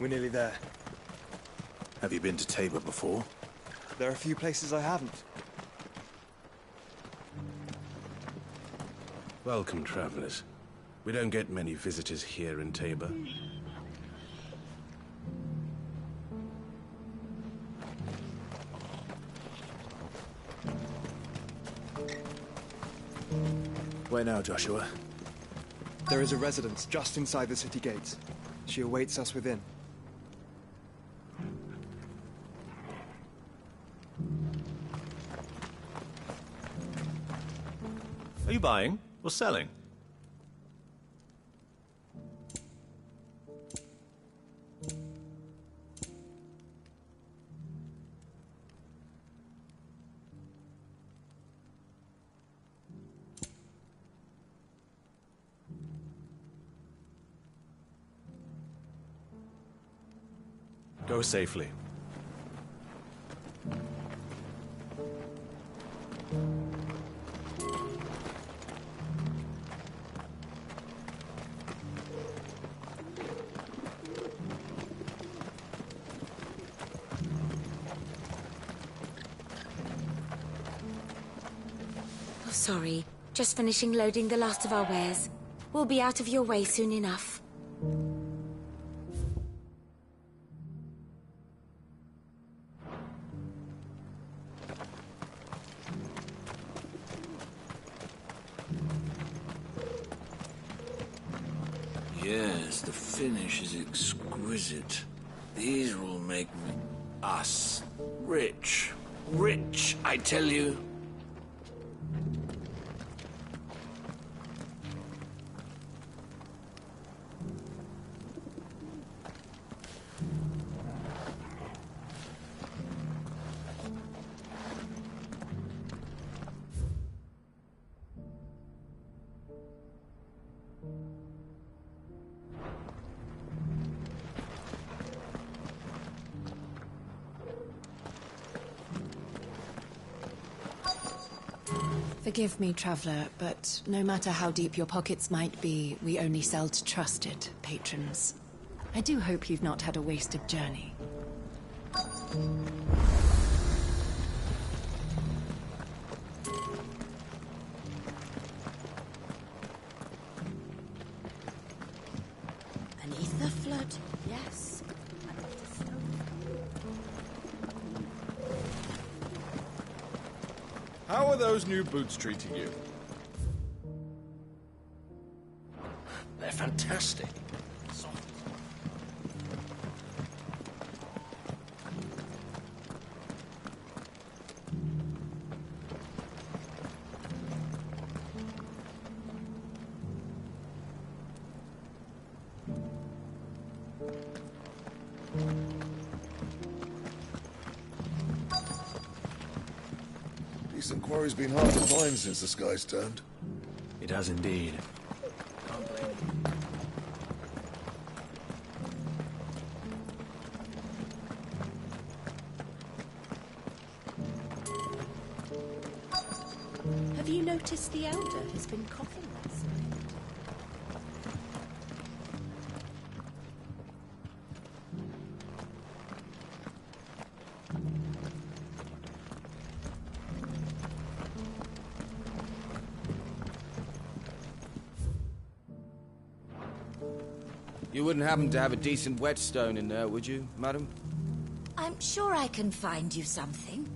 We're nearly there. Have you been to Tabor before? There are a few places I haven't. Welcome, travelers. We don't get many visitors here in Tabor. Where now, Joshua? There is a residence just inside the city gates. She awaits us within. Are you buying or selling? Go safely. Oh, sorry. Just finishing loading the last of our wares. We'll be out of your way soon enough. Yes, the finish is exquisite. These will make us rich. Rich, I tell you. Forgive me, traveler, but no matter how deep your pockets might be, we only sell to trusted patrons. I do hope you've not had a wasted journey. Beneath the flood, yes. How are those new boots treating you? They're fantastic. Decent quarry's been hard to find since the sky's turned. It has indeed. Have you noticed the elder has been coughing last night? You wouldn't happen to have a decent whetstone in there, would you, madam? I'm sure I can find you something.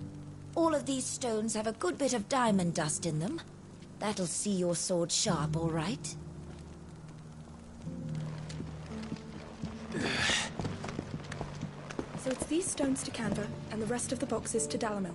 All of these stones have a good bit of diamond dust in them. That'll see your sword sharp, all right? So it's these stones to Canva, and the rest of the boxes to Dalamil.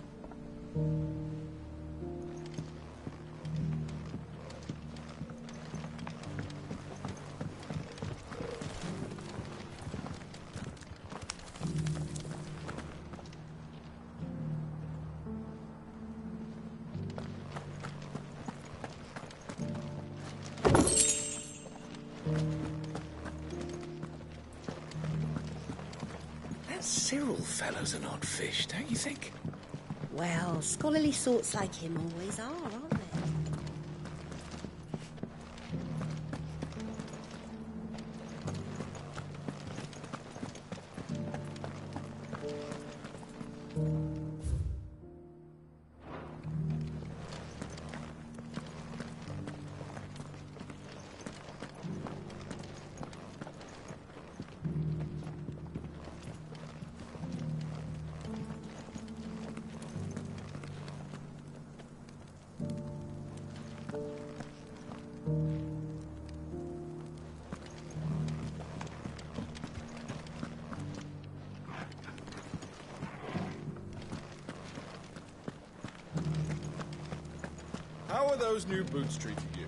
Cyril fellow's an odd fish, don't you think? Well, scholarly sorts like him always are, aren't they? How are those new boots treating you?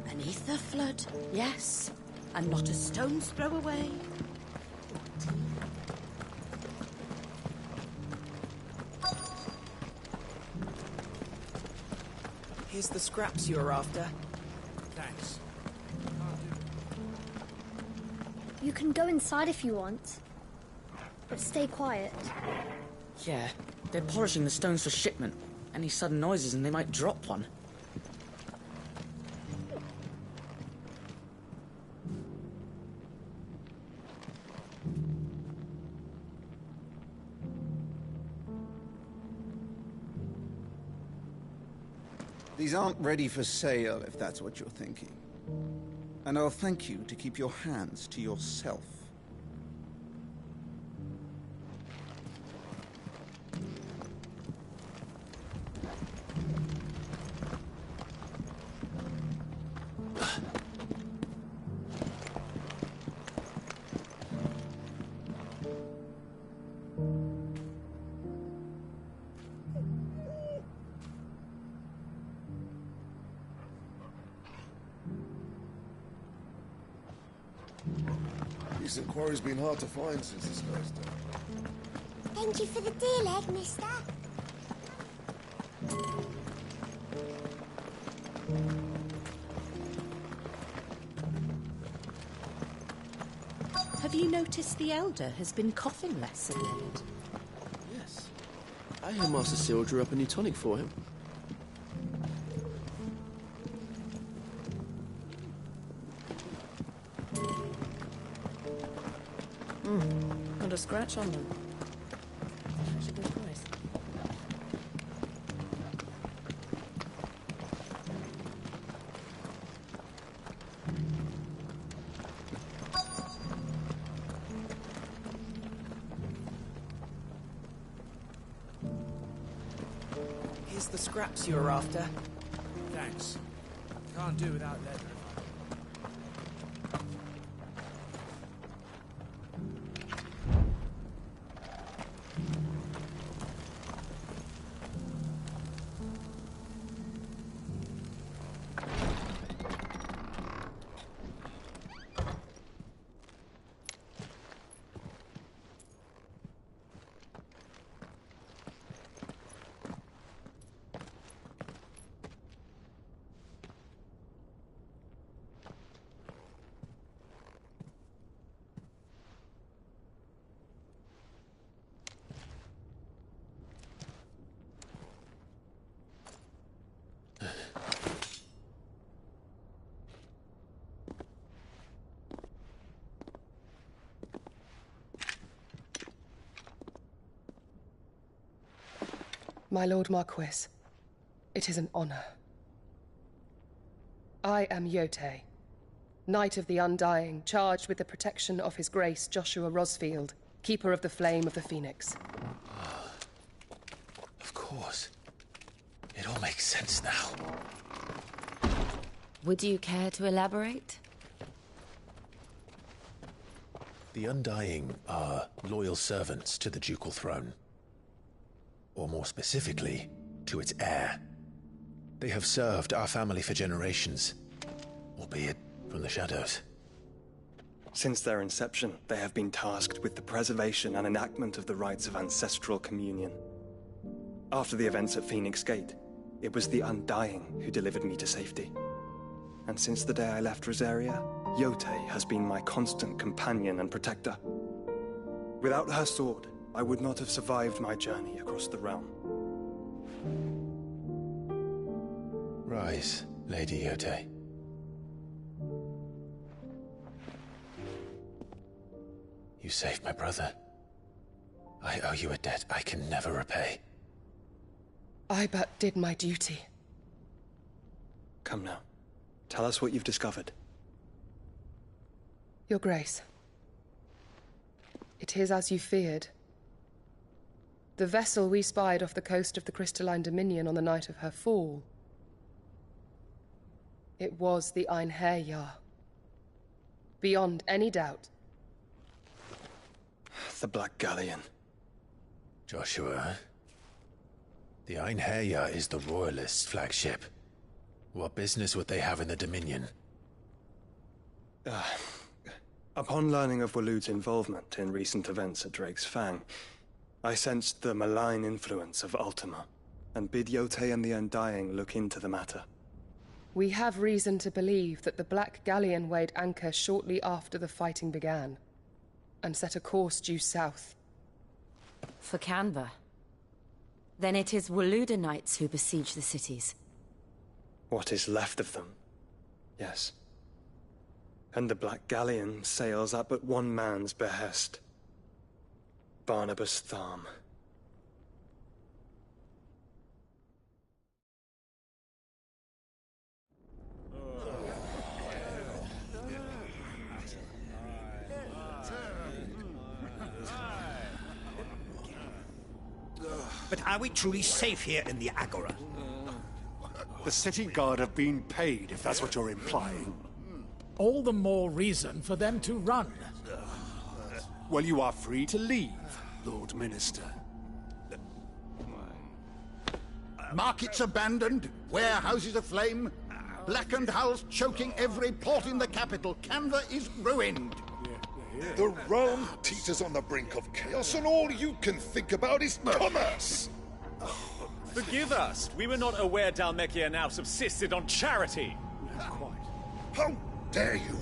Beneath the flood, yes. And not a stone's throw away. Here's the scraps you were after. Thanks. You can go inside if you want, but stay quiet. Yeah, they're polishing the stones for shipment. Any sudden noises and they might drop one. These aren't ready for sale, if that's what you're thinking. And I'll thank you to keep your hands to yourself. Decent quarry's been hard to find since this guy's died. Thank you for the deal, leg, mister. Have you noticed the Elder has been coughing less of late? Yes. I hear Master Cyril drew up a new tonic for him. Not a scratch on them. That's a good price. Here's the scraps you were after. Thanks. Can't do without leather. My Lord Marquis, it is an honor. I am Yote, Knight of the Undying, charged with the protection of His Grace Joshua Rosfield, Keeper of the Flame of the Phoenix. Of course. It all makes sense now. Would you care to elaborate? The Undying are loyal servants to the ducal throne. Or more specifically, to its heir. They have served our family for generations, albeit from the shadows. Since their inception, they have been tasked with the preservation and enactment of the rites of ancestral communion. After the events at Phoenix Gate, it was the Undying who delivered me to safety. And since the day I left Rosaria, Yote has been my constant companion and protector. Without her sword, I would not have survived my journey across the realm. Rise, Lady Yote. You saved my brother. I owe you a debt I can never repay. I but did my duty. Come now. Tell us what you've discovered. Your Grace. It is as you feared. The vessel we spied off the coast of the Crystalline Dominion on the night of her fall. It was the Einherjar. Beyond any doubt. The Black Galleon. Joshua, the Einherjar is the Royalists' flagship. What business would they have in the Dominion? Upon learning of Waloed's involvement in recent events at Drake's Fang, I sensed the malign influence of Ultima, and bid Yote and the Undying look into the matter. We have reason to believe that the Black Galleon weighed anchor shortly after the fighting began, and set a course due south. For Canva. Then it is Waloeda knights who besiege the cities. What is left of them, yes. And the Black Galleon sails at but one man's behest. Barnabas Tharm. But are we truly safe here in the Agora? The city guard have been paid, if that's what you're implying. All the more reason for them to run. Well, you are free to leave, Lord Minister. Markets abandoned, warehouses aflame, blackened hulls choking every port in the capital. Canva is ruined. The realm teeters on the brink of chaos, and all you can think about is commerce! Forgive us! We were not aware Dhalmekia now subsisted on charity! How dare you!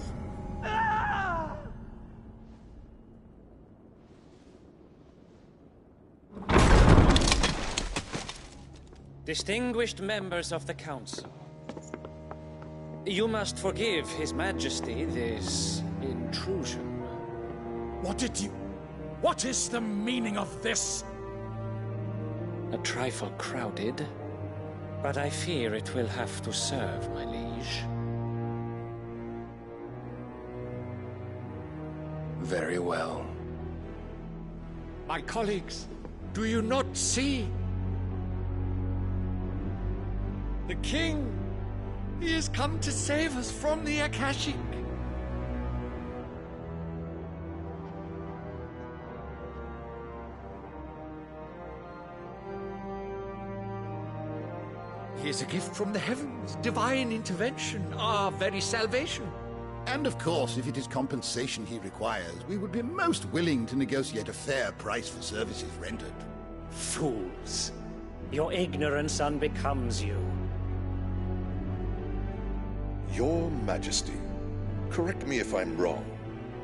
Distinguished members of the Council, you must forgive His Majesty this intrusion. What is the meaning of this? A trifle crowded, but I fear it will have to serve, my liege. Very well. My colleagues, do you not see? The King! He has come to save us from the Akashic! He is a gift from the heavens, divine intervention, our very salvation. And of course, if it is compensation he requires, we would be most willing to negotiate a fair price for services rendered. Fools! Your ignorance unbecomes you. Your Majesty, correct me if I'm wrong,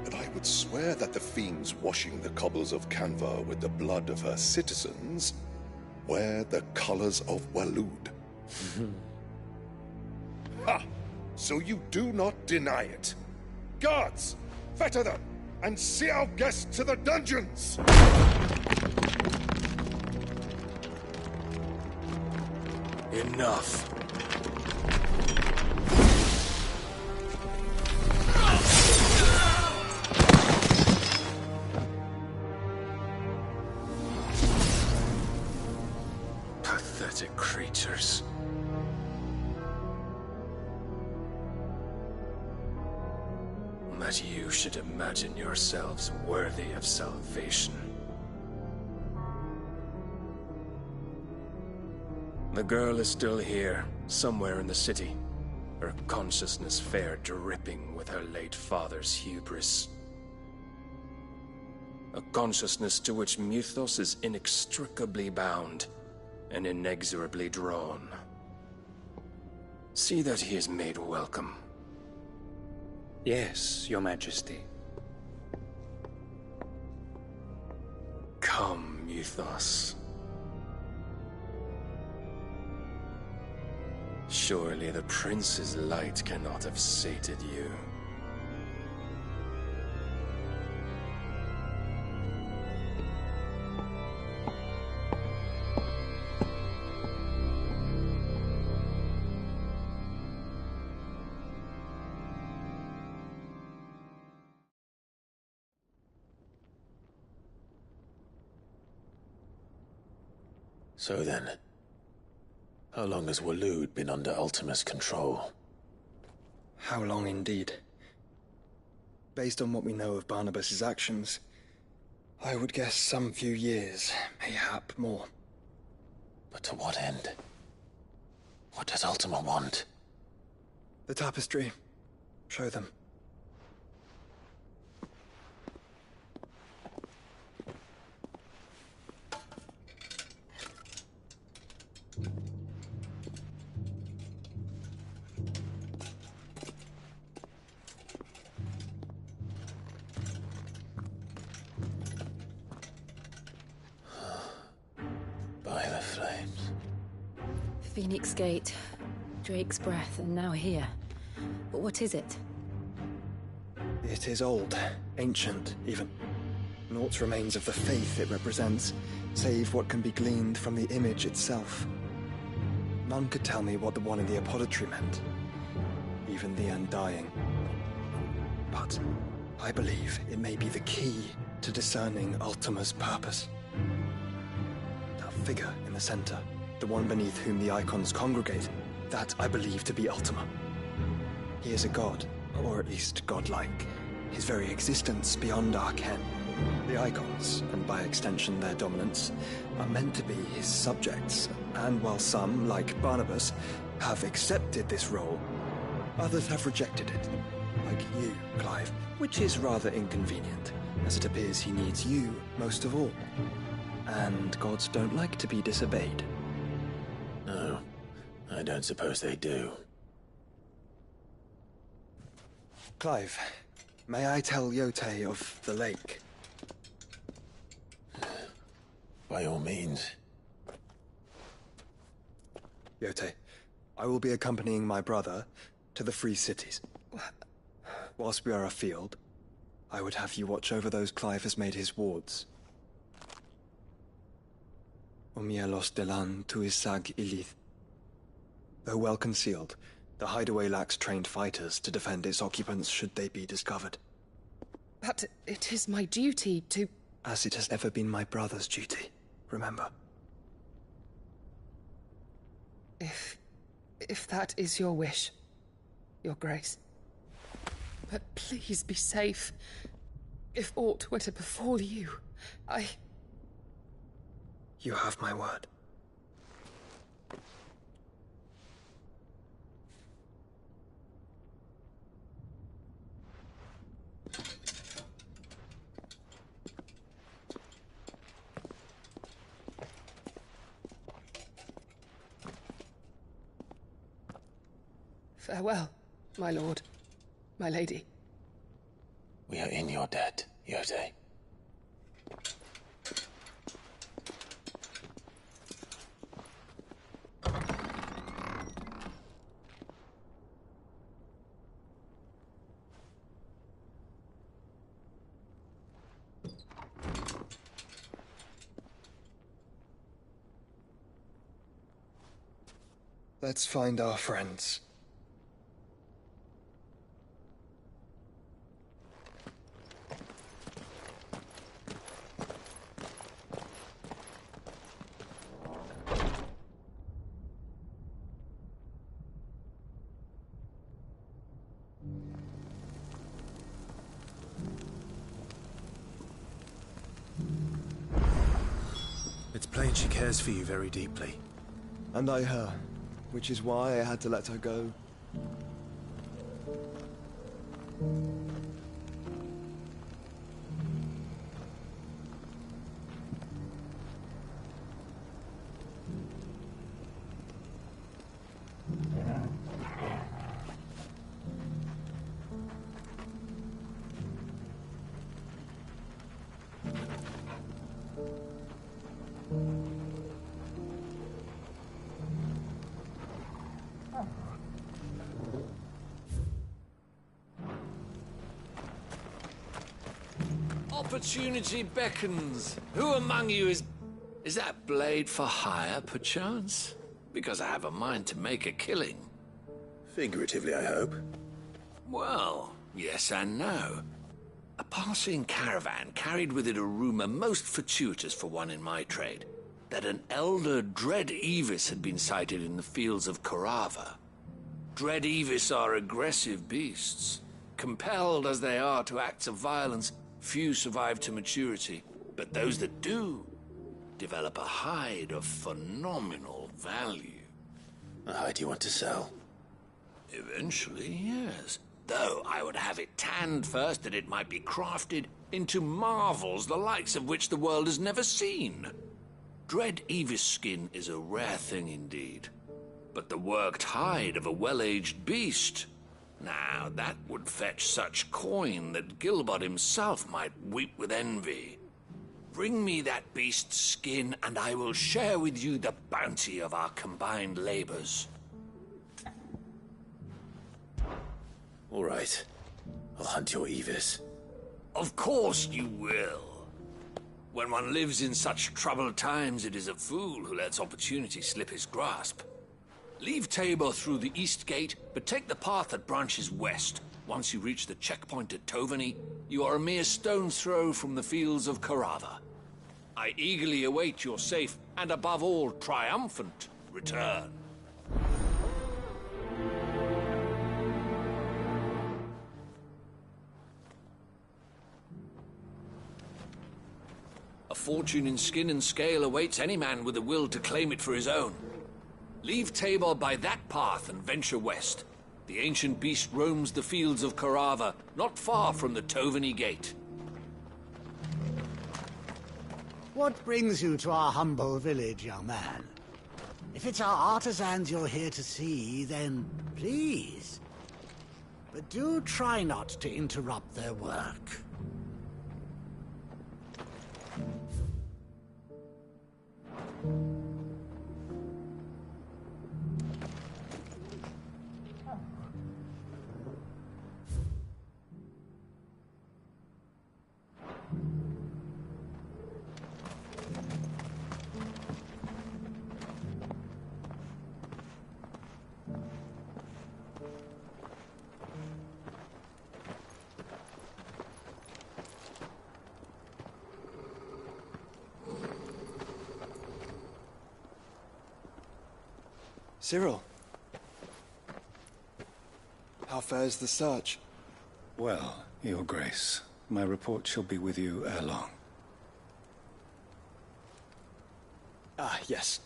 but I would swear that the fiends washing the cobbles of Canva with the blood of her citizens wear the colors of Waloed. Ha! So you do not deny it. Guards, fetter them, and see our guests to the dungeons! Enough. Pathetic creatures. That you should imagine yourselves worthy of salvation. The girl is still here, somewhere in the city. Her consciousness fair dripping with her late father's hubris. A consciousness to which Mythos is inextricably bound and inexorably drawn. See that he is made welcome. Yes, Your Majesty. Come, Mythos. Surely the prince's light cannot have sated you. So then, how long has Waloed been under Ultima's control? How long indeed? Based on what we know of Barnabas's actions, I would guess some few years, mayhap more. But to what end? What does Ultima want? The tapestry. Show them. By the flames. Phoenix Gate, Drake's Breath, and now here. But what is it? It is old, ancient, even. Naught remains of the faith it represents, save what can be gleaned from the image itself. None could tell me what the one in the apothecary meant, even the Undying. But I believe it may be the key to discerning Ultima's purpose. That figure in the center, the one beneath whom the icons congregate, that I believe to be Ultima. He is a god, or at least godlike, his very existence beyond our ken. The icons, and by extension their dominants, are meant to be his subjects, and while some, like Barnabas, have accepted this role, others have rejected it, like you, Clive, which is rather inconvenient, as it appears he needs you most of all. And gods don't like to be disobeyed. No, I don't suppose they do. Clive, may I tell Yote of the lake? By all means. Yote, I will be accompanying my brother to the Free Cities. Whilst we are afield, I would have you watch over those Clive has made his wards. Omielos delan tuisag ilith. Though well concealed, the hideaway lacks trained fighters to defend its occupants should they be discovered. But it is my duty to... As it has ever been my brother's duty, remember. If that is your wish, Your Grace. But please be safe. If aught were to befall you, You have my word. Farewell, my lord, my lady. We are in your debt, Yote. Let's find our friends. It's plain she cares for you very deeply. And I her, which is why I had to let her go. opportunity beckons. Who among you is... Is that blade for hire, perchance? Because I have a mind to make a killing. Figuratively, I hope. Well, yes and no. A passing caravan carried with it a rumor most fortuitous for one in my trade, that an elder Dread Evis had been sighted in the fields of Carava. Dread Evis are aggressive beasts. Compelled as they are to acts of violence, few survive to maturity, but those that do develop a hide of phenomenal value. A hide you want to sell? Eventually, yes. Though I would have it tanned first that it might be crafted into marvels the likes of which the world has never seen. Dread Evis skin is a rare thing indeed. But the worked hide of a well-aged beast, now that would fetch such coin that Gilbert himself might weep with envy. Bring me that beast's skin, and I will share with you the bounty of our combined labors. All right. I'll hunt your Evis. Of course you will. When one lives in such troubled times, it is a fool who lets opportunity slip his grasp. Leave Tabor through the east gate, but take the path that branches west. Once you reach the checkpoint at Tovany, you are a mere stone's throw from the fields of Carava. I eagerly await your safe, and above all, triumphant return. A fortune in skin and scale awaits any man with a will to claim it for his own. Leave Tabor by that path and venture west. The ancient beast roams the fields of Carava, not far from the Tovany Gate. What brings you to our humble village, young man? If it's our artisans you're here to see, then please. But do try not to interrupt their work. Cyril. How fares the search? Well, Your Grace, my report shall be with you ere long. Ah, yes.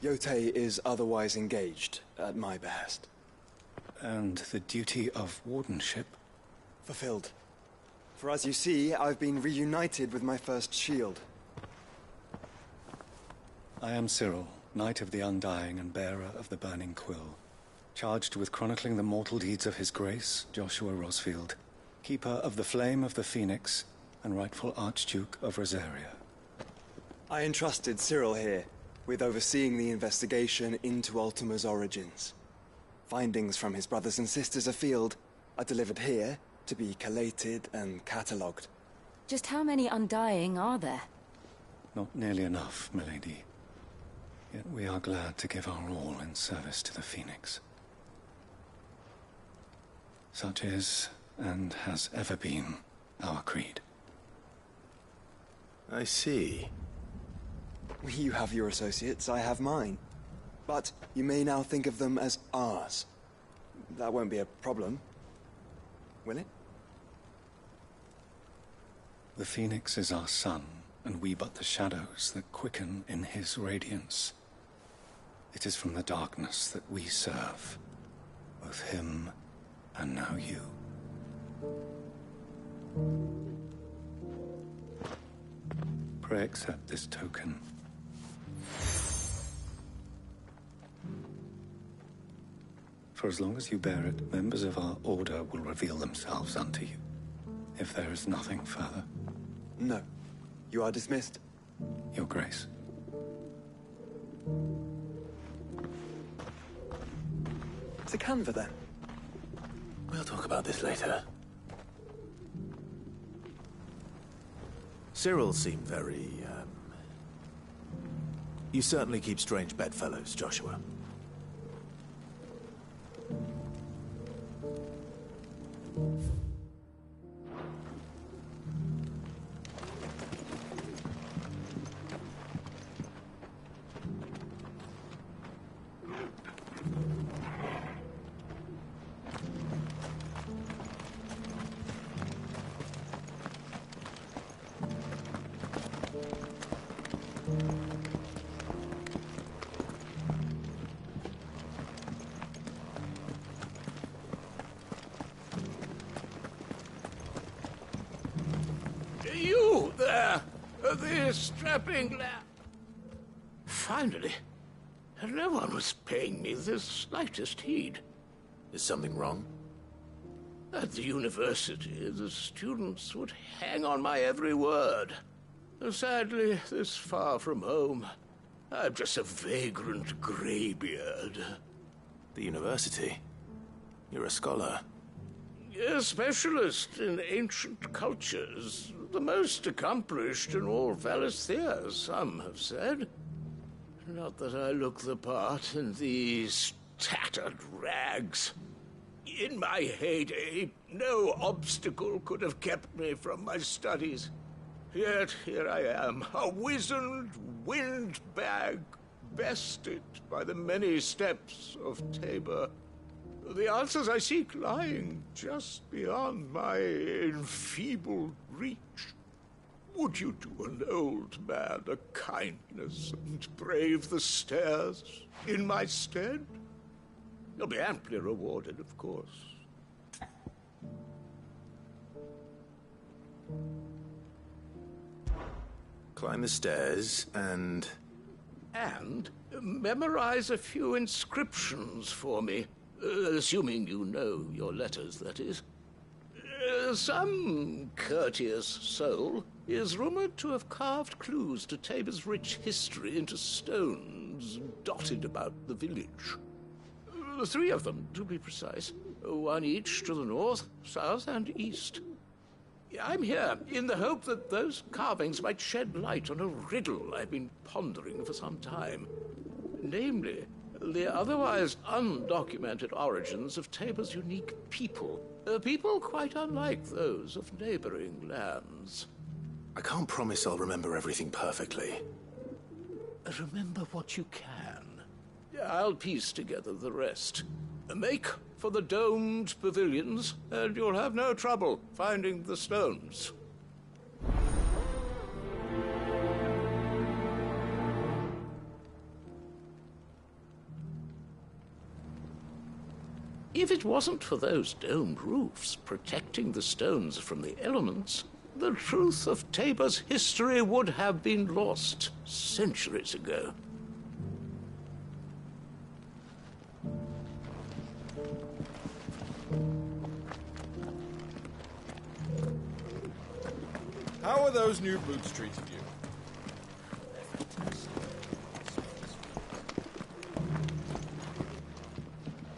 Yotei is otherwise engaged, at my behest. And the duty of wardenship? Fulfilled. For as you see, I've been reunited with my first shield. I am Cyril, Knight of the Undying and bearer of the Burning Quill, charged with chronicling the mortal deeds of His Grace, Joshua Rosfield, Keeper of the Flame of the Phoenix, and rightful Archduke of Rosaria. I entrusted Cyril here with overseeing the investigation into Ultima's origins. Findings from his brothers and sisters afield are delivered here to be collated and catalogued. Just how many Undying are there? Not nearly enough, milady. Yet we are glad to give our all in service to the Phoenix. Such is, and has ever been, our creed. I see. You have your associates, I have mine. But you may now think of them as ours. That won't be a problem, will it? The Phoenix is our sun, and we but the shadows that quicken in his radiance. It is from the darkness that we serve, both him and now you. Pray accept this token. For as long as you bear it, members of our order will reveal themselves unto you, if there is nothing further. No. You are dismissed. Your Grace. To Canva, then. We'll talk about this later. Cyril seemed very, You certainly keep strange bedfellows, Joshua. You there, the strapping lad. Finally, no one was paying me the slightest heed. Is something wrong? At the university, the students would hang on my every word. Sadly, this far from home, I'm just a vagrant greybeard. The university? You're a scholar. A specialist in ancient cultures. The most accomplished in all Valisthea, some have said. Not that I look the part in these tattered rags. In my heyday, no obstacle could have kept me from my studies. Yet here I am, a wizened windbag, bested by the many steps of Tabor. The answers I seek lying just beyond my enfeebled reach. Would you do an old man a kindness and brave the stairs in my stead? You'll be amply rewarded, of course. Climb the stairs and... And memorize a few inscriptions for me. Assuming you know your letters, that is. Some courteous soul is rumored to have carved clues to Tabor's rich history into stones dotted about the village. 3 of them, to be precise. 1 each to the north, south, and east. I'm here in the hope that those carvings might shed light on a riddle I've been pondering for some time. Namely, the otherwise undocumented origins of Tabor's unique people. People quite unlike those of neighboring lands. I can't promise I'll remember everything perfectly. Remember what you can. I'll piece together the rest. Make for the domed pavilions, and you'll have no trouble finding the stones. If it wasn't for those domed roofs protecting the stones from the elements, the truth of Tabor's history would have been lost centuries ago. How are those new boots treating you?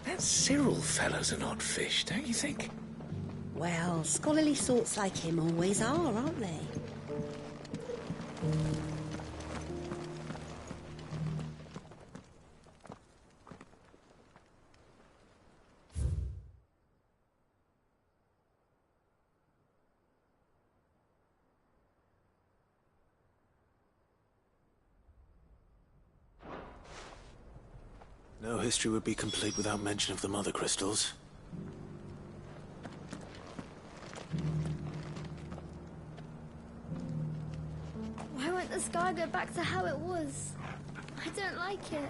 That Cyril fellow's an odd fish, don't you think? Well, scholarly sorts like him always are, aren't they? No history would be complete without mention of the mother crystals. Why won't the sky go back to how it was? I don't like it.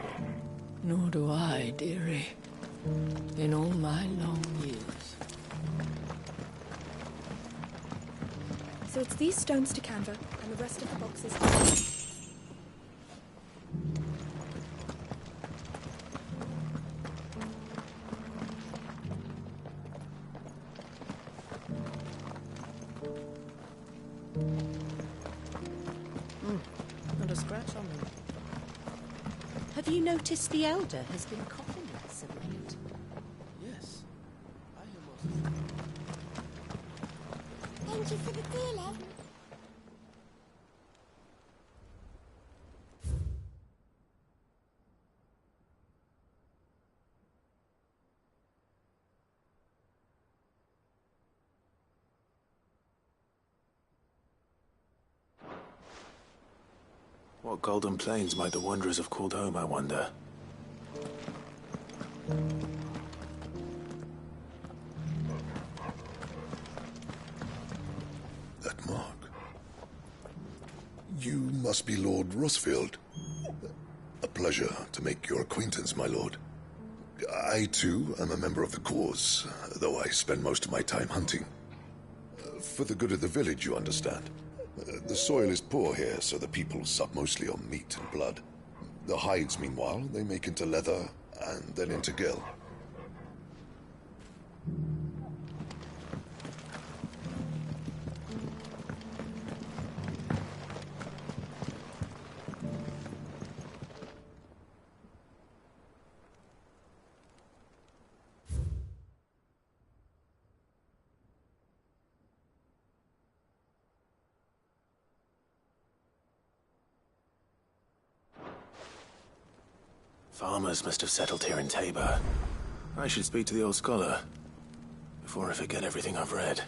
Nor do I, dearie. In all my long years. So it's these stones to Canva, and the rest of the boxes... Not a scratch on them. Have you noticed the Elder has been coughing less of late? Yes. Thank you for the dealer. What golden plains might the wanderers have called home, I wonder? That mark. You must be Lord Rosfield. A pleasure to make your acquaintance, my lord. I, too, am a member of the cause, though I spend most of my time hunting. For the good of the village, you understand. The soil is poor here, so the people sup mostly on meat and blood. The hides, meanwhile, they make into leather, and then into gil. Farmers must have settled here in Tabor. I should speak to the old scholar before I forget everything I've read.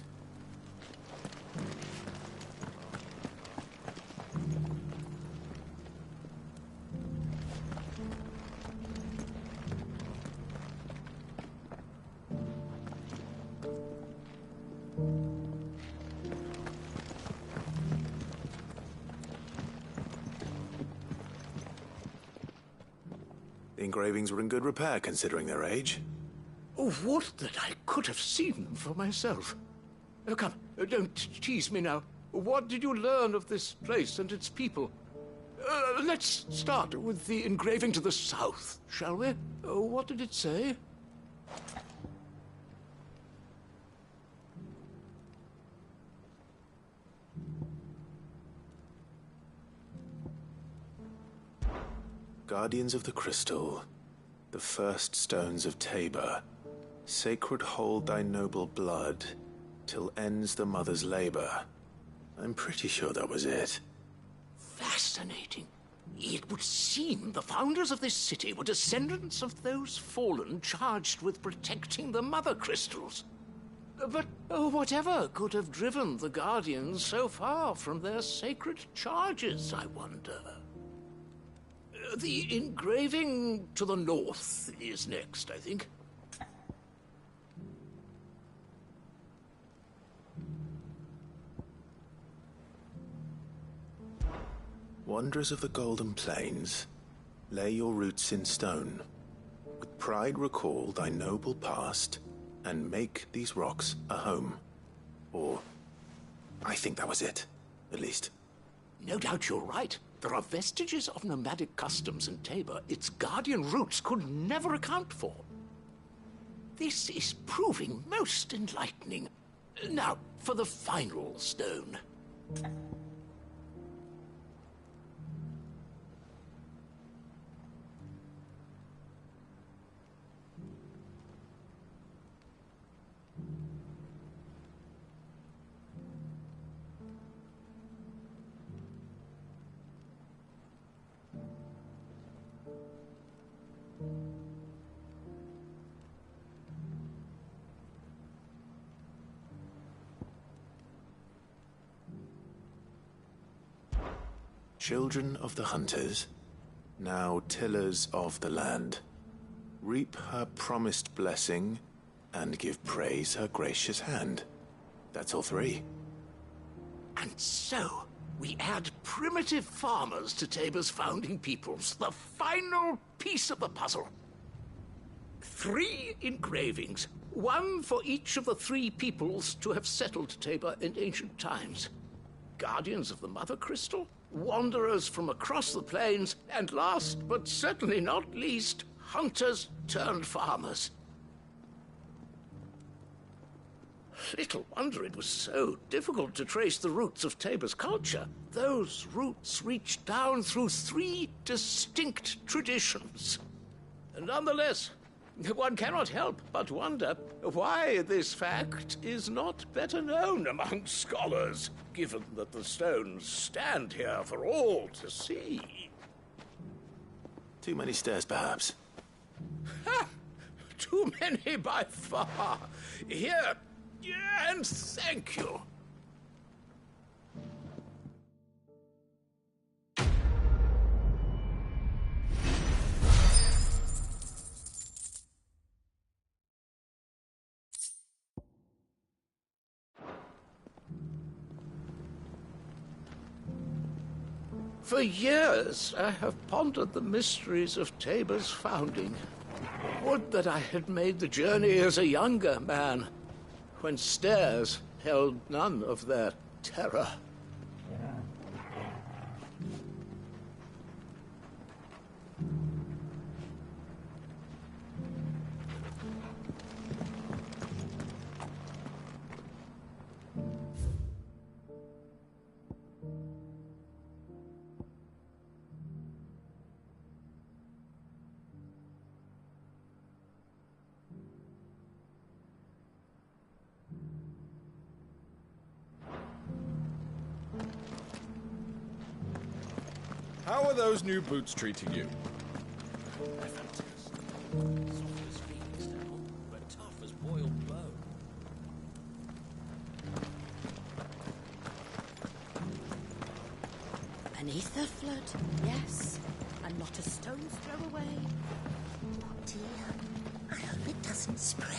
The engravings were in good repair, considering their age. Oh, would that I could have seen them for myself. Oh, come, don't tease me now. What did you learn of this place and its people? Let's start with the engraving to the south, shall we? What did it say? Guardians of the Crystal, the first stones of Tabor, sacred hold thy noble blood, till ends the mother's labor. I'm pretty sure that was it. Fascinating. It would seem the founders of this city were descendants of those fallen charged with protecting the mother crystals. But whatever could have driven the Guardians so far from their sacred charges, I wonder? The engraving to the north is next, I think. Wanderers of the Golden Plains, lay your roots in stone. With pride recall thy noble past, and make these rocks a home. Or, I think that was it, at least. No doubt you're right. There are vestiges of nomadic customs in Tabor its guardian roots could never account for. This is proving most enlightening. Now, for the final stone. Children of the hunters, now tillers of the land, reap her promised blessing and give praise her gracious hand. That's all three. And so, we add primitive farmers to Tabor's founding peoples, the final piece of the puzzle. 3 engravings, one for each of the 3 peoples to have settled Tabor in ancient times. Guardians of the Mother Crystal, wanderers from across the plains, and last but certainly not least, hunters turned farmers. Little wonder it was so difficult to trace the roots of Tabor's culture. Those roots reach down through 3 distinct traditions. Nonetheless, one cannot help but wonder why this fact is not better known among scholars, given that the stones stand here for all to see. Too many stairs, perhaps. Ha! Too many by far. Here, and thank you. For years, I have pondered the mysteries of Tabor's founding. Would that I had made the journey as a younger man, when stairs held none of their terror. How are those new boots treating you? An ether flood, yes, and not a stone's throw away. Oh dear, I hope it doesn't spread.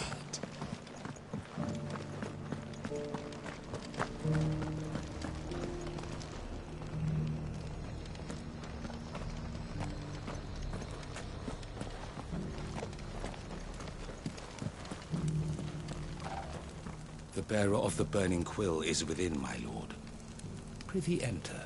The bearer of the burning quill is within, my lord. Prithee enter.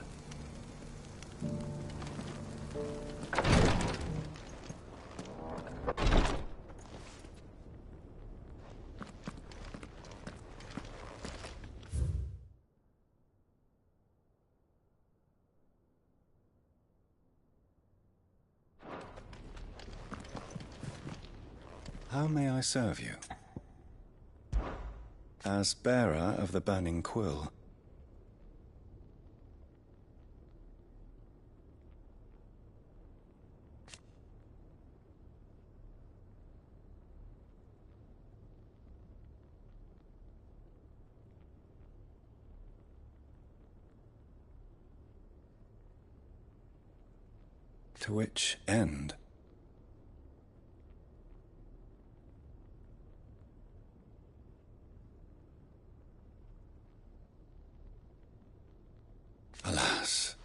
How may I serve you? As bearer of the burning quill. To which end? Alas.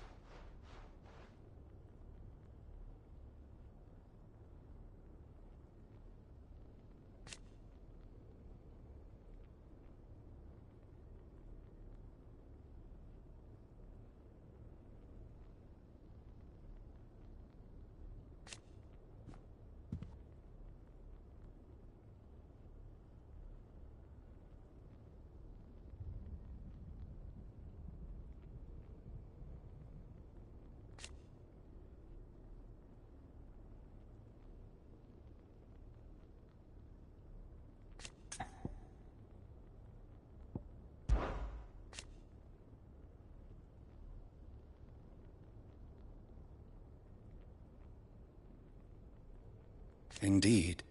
Indeed.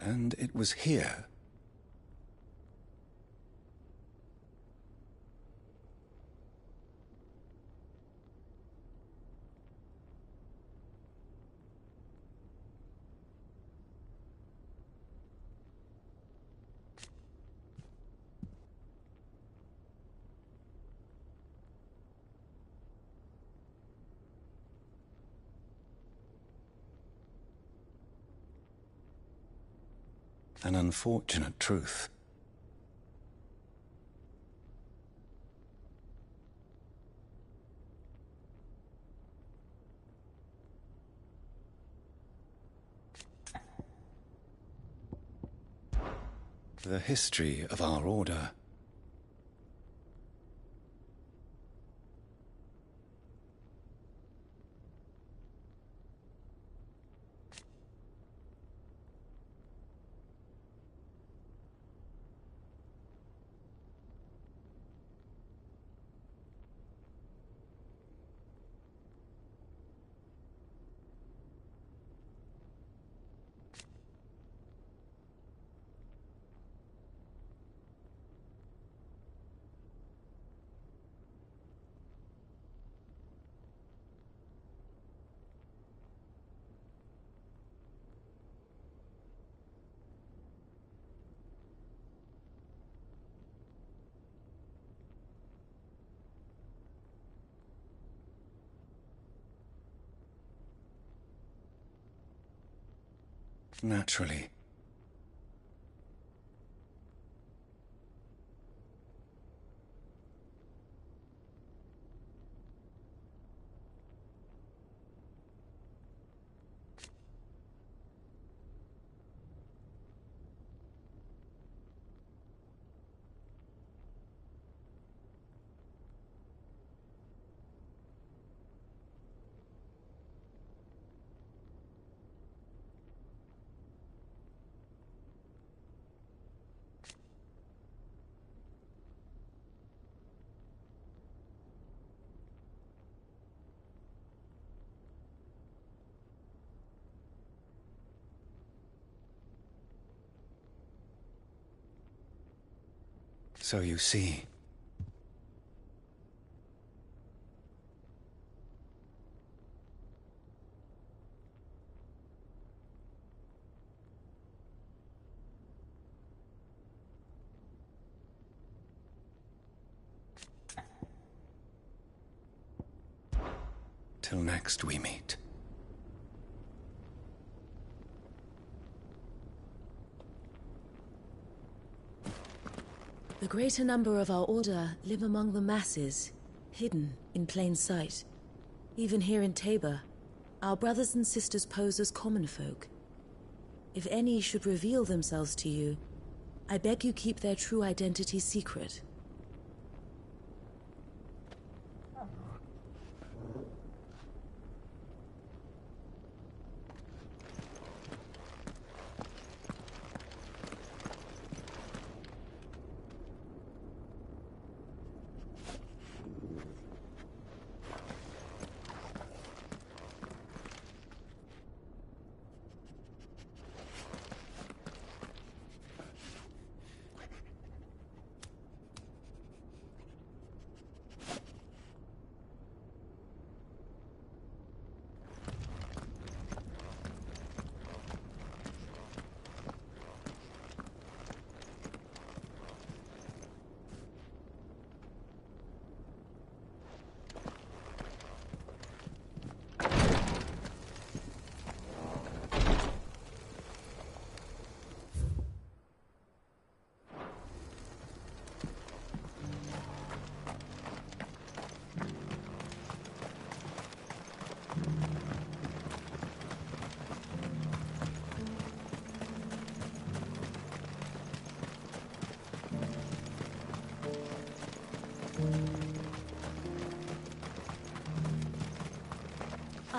And it was here. An unfortunate truth. The history of our order. naturally. So you see. Till next we meet. The greater number of our order live among the masses, hidden in plain sight. Even here in Tabor, our brothers and sisters pose as common folk. If any should reveal themselves to you, I beg you keep their true identity secret.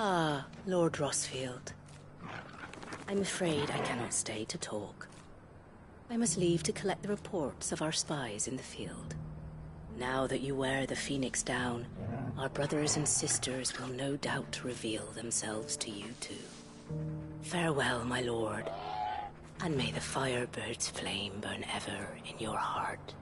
Ah, Lord Rosfield. I'm afraid I cannot stay to talk. I must leave to collect the reports of our spies in the field. Now that you wear the Phoenix down, our brothers and sisters will no doubt reveal themselves to you too. Farewell, my lord, and may the Firebird's flame burn ever in your heart.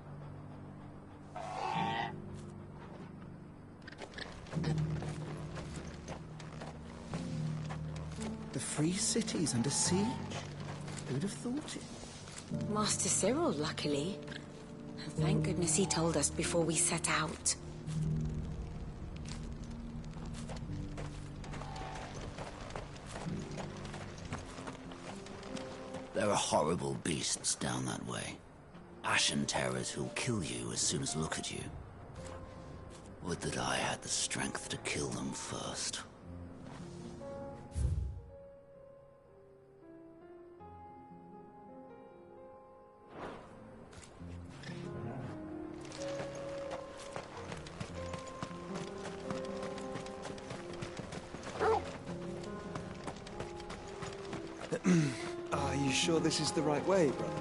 The free city's under siege? Who'd have thought it? Master Cyril, luckily. Thank goodness he told us before we set out. There are horrible beasts down that way. Ashen terrors who'll kill you as soon as look at you. Would that I had the strength to kill them first. Are you sure this is the right way, brother?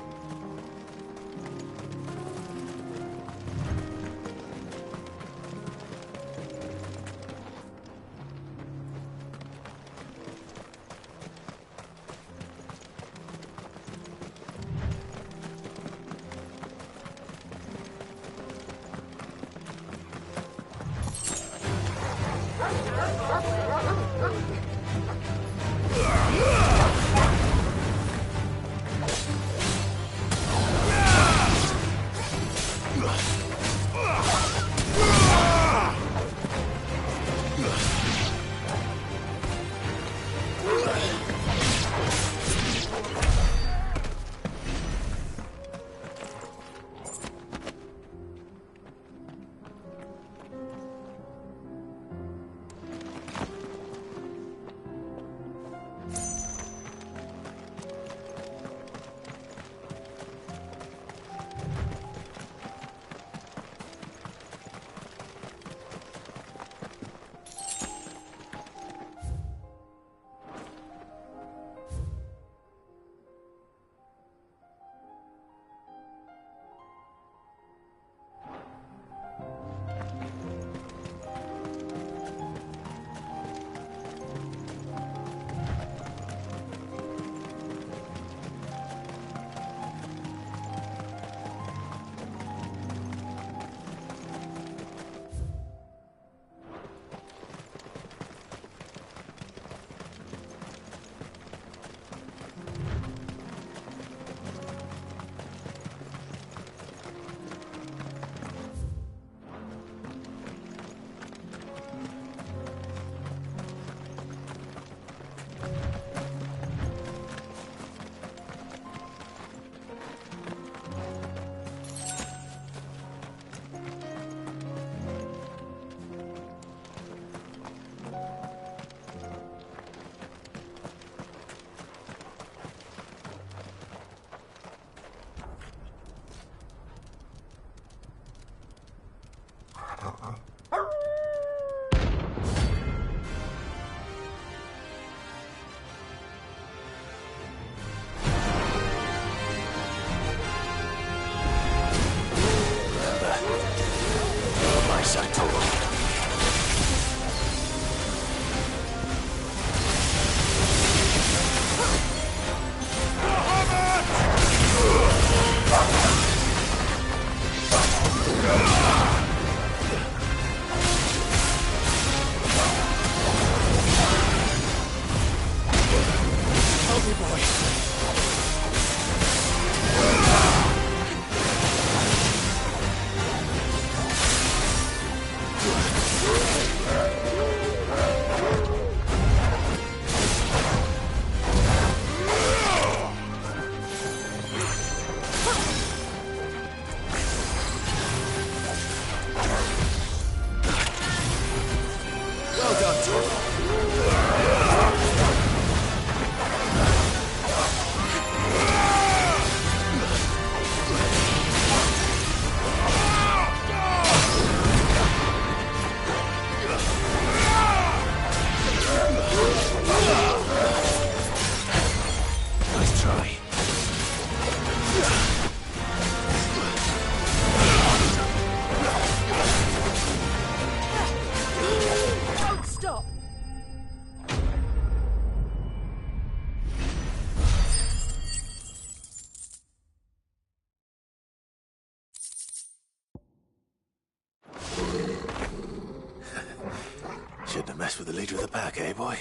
Shouldn't have messed with the leader of the pack, eh, boy?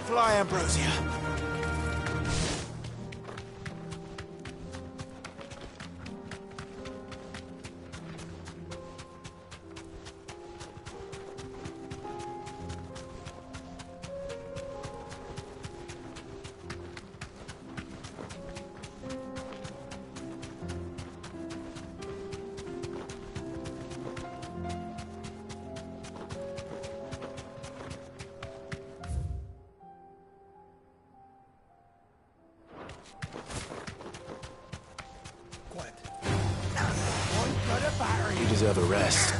Fly, Ambrosia. You deserve a rest.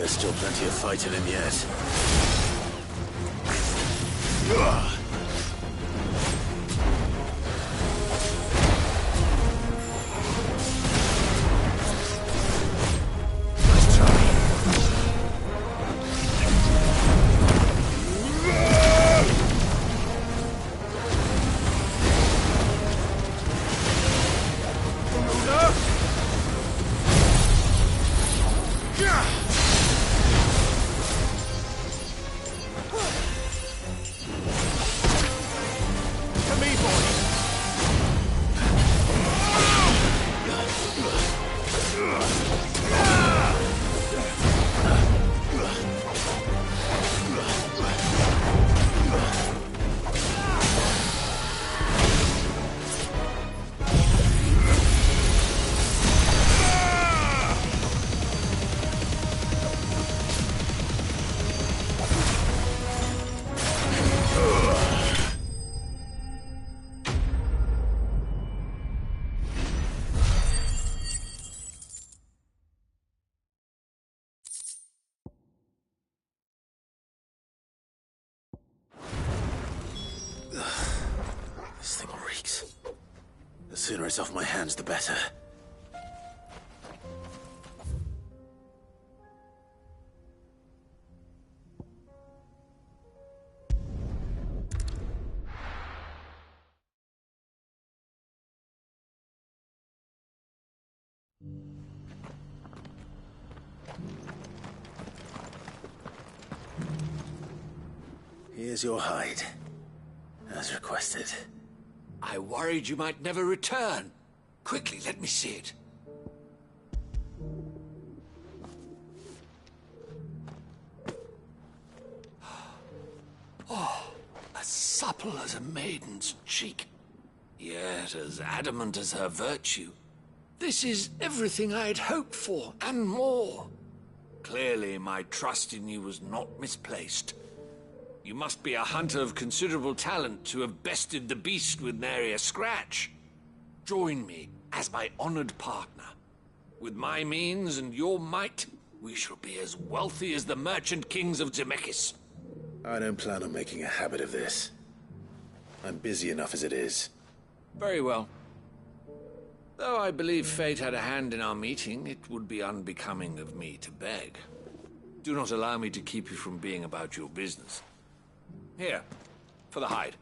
There's still plenty of fighting in yet. This thing reeks. The sooner it's off my hands, the better. Here's your hide, as requested. I worried you might never return. Quickly, let me see it. Oh, as supple as a maiden's cheek, yet as adamant as her virtue. This is everything I had hoped for, and more. Clearly, my trust in you was not misplaced. You must be a hunter of considerable talent to have bested the beast with nary a scratch. Join me as my honored partner. With my means and your might, we shall be as wealthy as the merchant kings of Zemeckis. I don't plan on making a habit of this. I'm busy enough as it is. Very well. Though I believe fate had a hand in our meeting, it would be unbecoming of me to beg. Do not allow me to keep you from being about your business. Here, for the hide.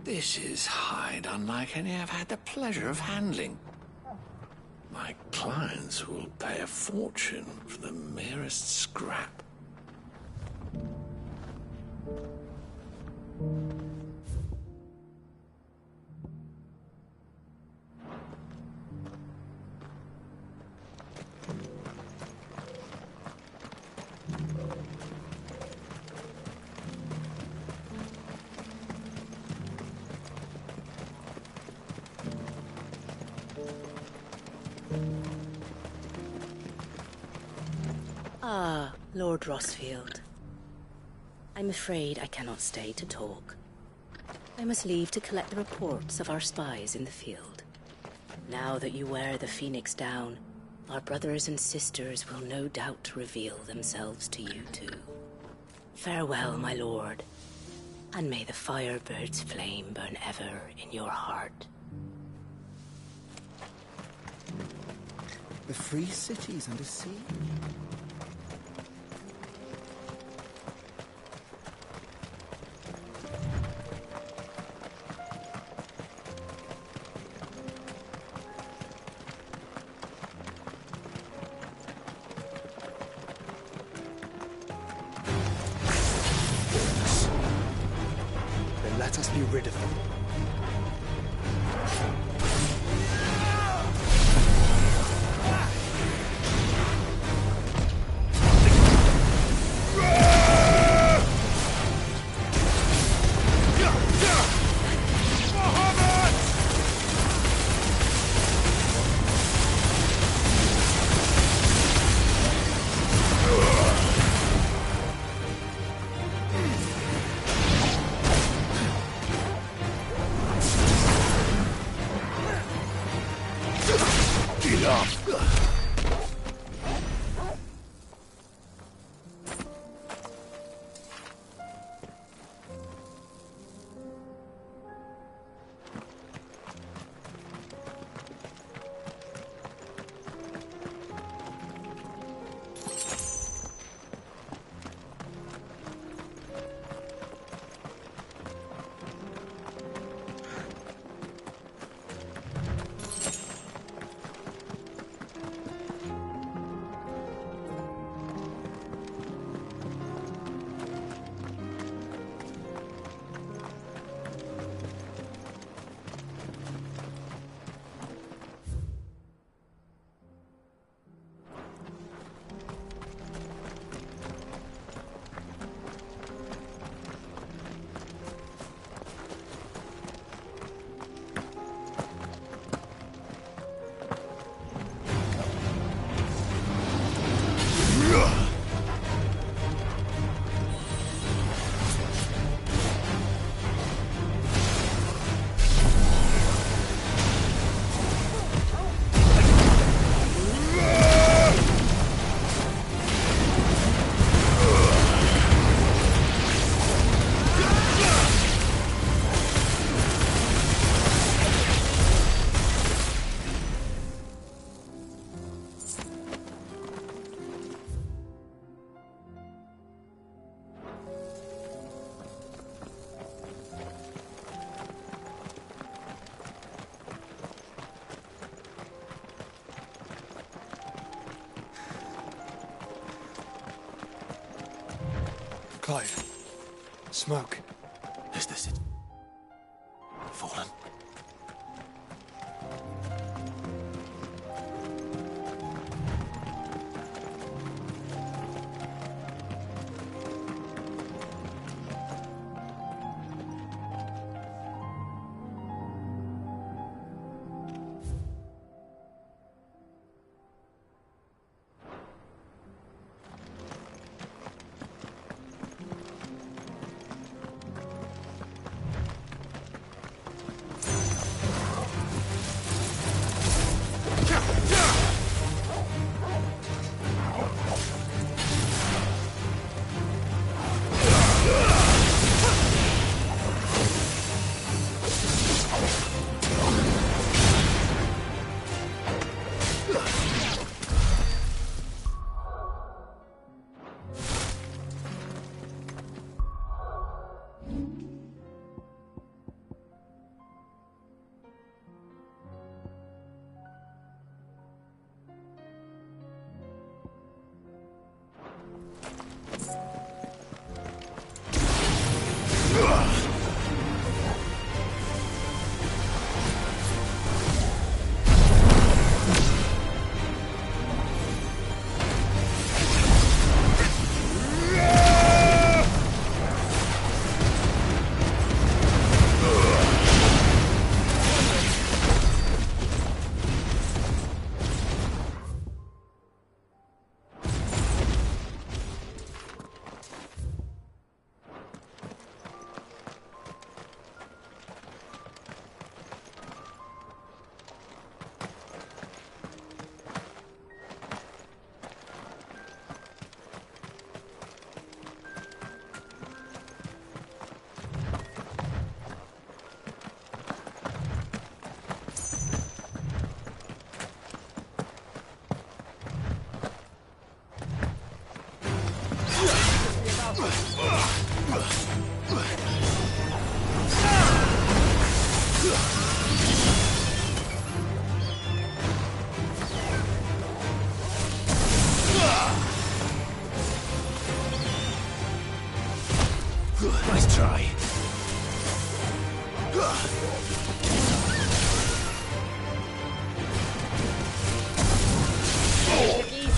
This is hide unlike any I've had the pleasure of handling. My clients will pay a fortune for the merest scrap. Ah, Lord Rosfield. I'm afraid I cannot stay to talk. I must leave to collect the reports of our spies in the field. Now that you wear the Phoenix down, our brothers and sisters will no doubt reveal themselves to you too. Farewell, my lord, and may the Firebird's flame burn ever in your heart. The free cities under siege? Then let us be rid of them. Clive. Smoke. Is this it? Fallen. try. Take it easy.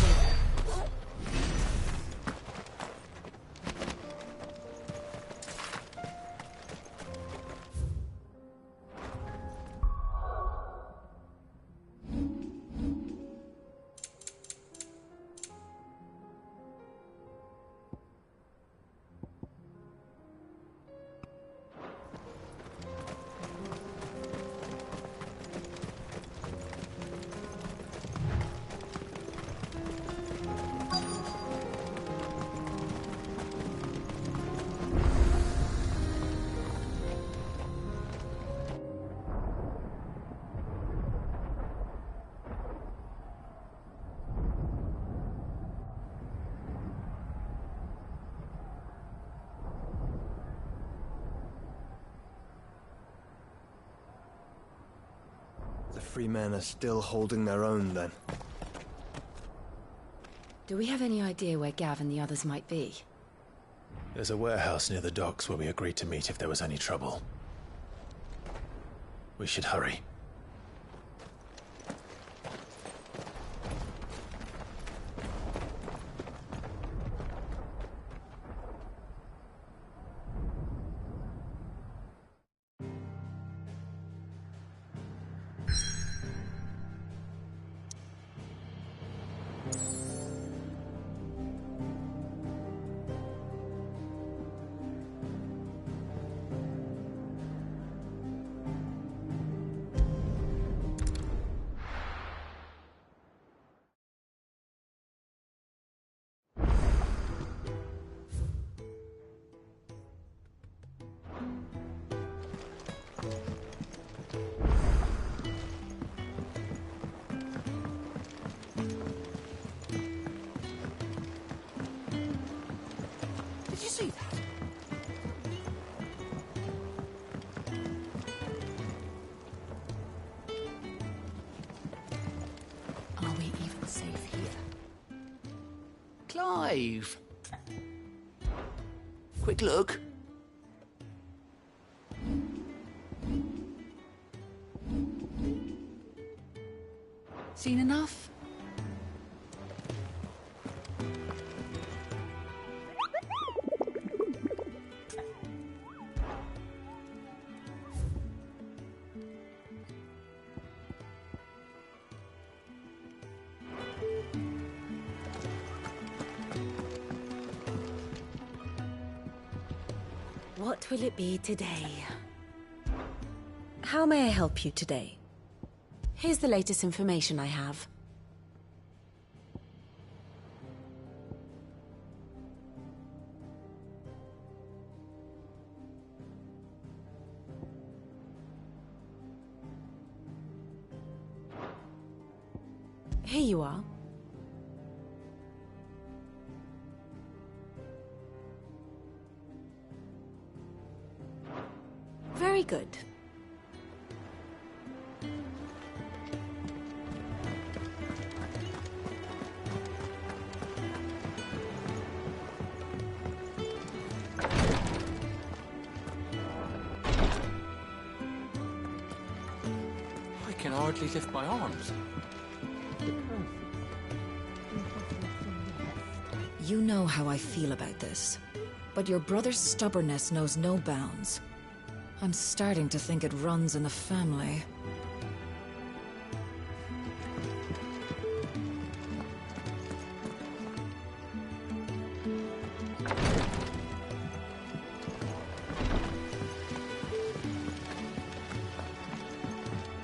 The free men are still holding their own, then. Do we have any idea where Gav and the others might be? There's a warehouse near the docks where we agreed to meet if there was any trouble. We should hurry. Did you see that? Are we even safe here? Clive! Quick look. Seen enough? What will it be today? How may I help you today? Here's the latest information I have. Here you are. Very good. I can hardly lift my arms. You know how I feel about this, but your brother's stubbornness knows no bounds. I'm starting to think it runs in the family.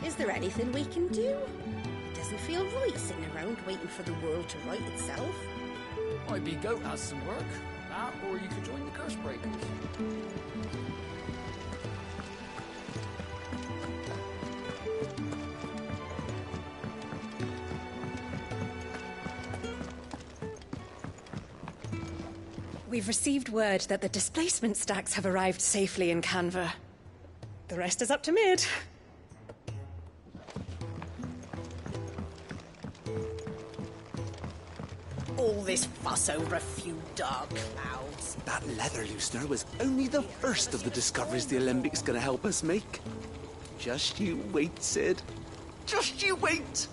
Is there anything we can do? It doesn't feel right sitting around waiting for the world to right itself. Maybe Goat has some work. That, or you could join the Curse Breakers. We've received word that the displacement stacks have arrived safely in Canva. The rest is up to Mid. All this fuss over a few dark clouds? That leather loosener was only the first of the discoveries the Alembic's gonna help us make. Just you wait, Sid. Just you wait!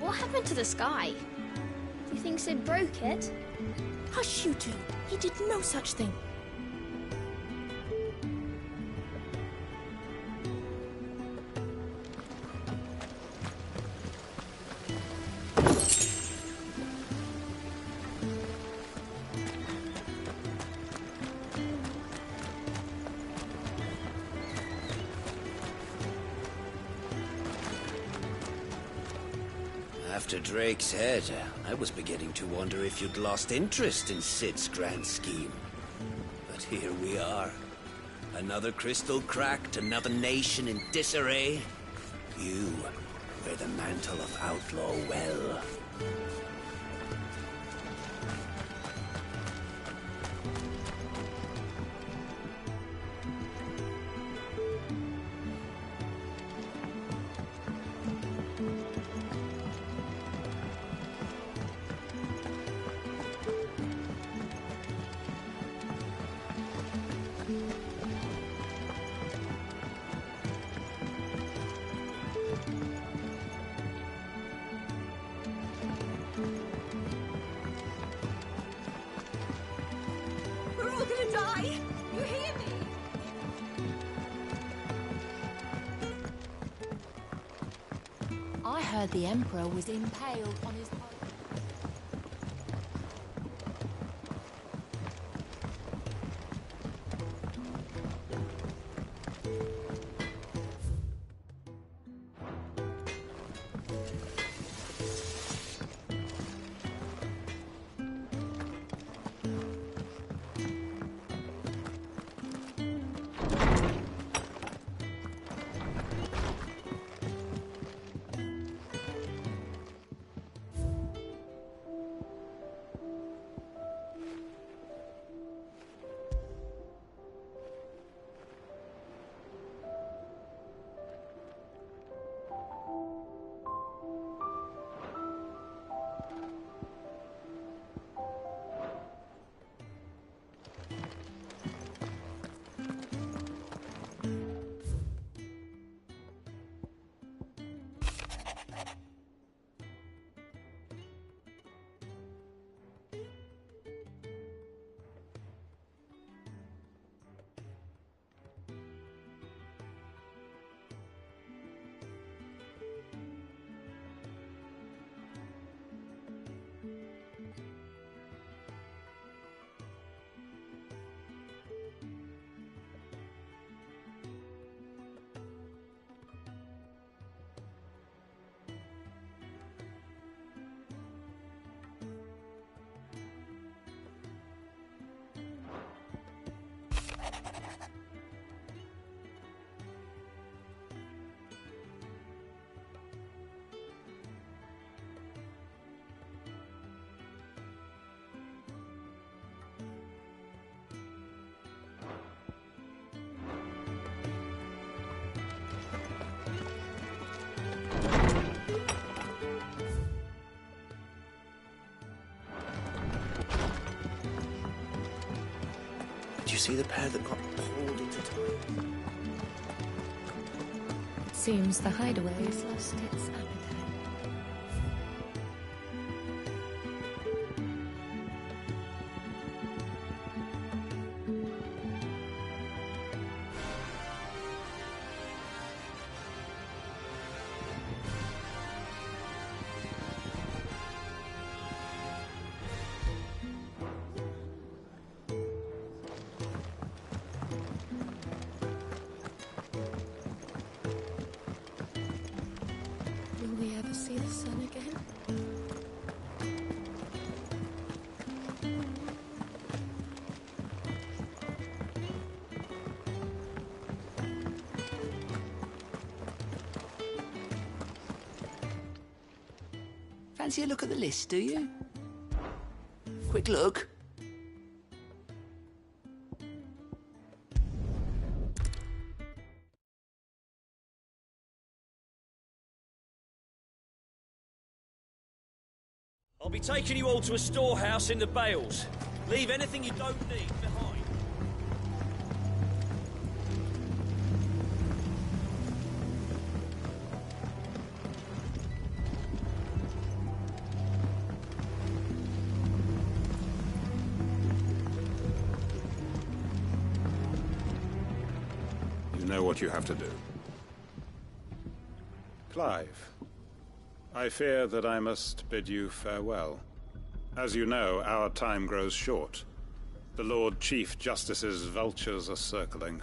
What happened to the sky? Do you think Sid broke it? Hush, you two. He did no such thing. After Drake's head, I was beginning to wonder if you'd lost interest in Sid's grand scheme. But here we are. Another crystal cracked, another nation in disarray. You wear the mantle of outlaw well. We're all gonna die! You hear me? I heard the Emperor was impaled on his... Did you see the pair that got pulled into time? It seems the hideaway has lost its appetite. Fancy a look at the list, do you? Quick look. I'll be taking you all to a storehouse in the Bales. Leave anything you don't need behind. You know what you have to do. Clive. I fear that I must bid you farewell. As you know, our time grows short. The Lord Chief Justice's vultures are circling.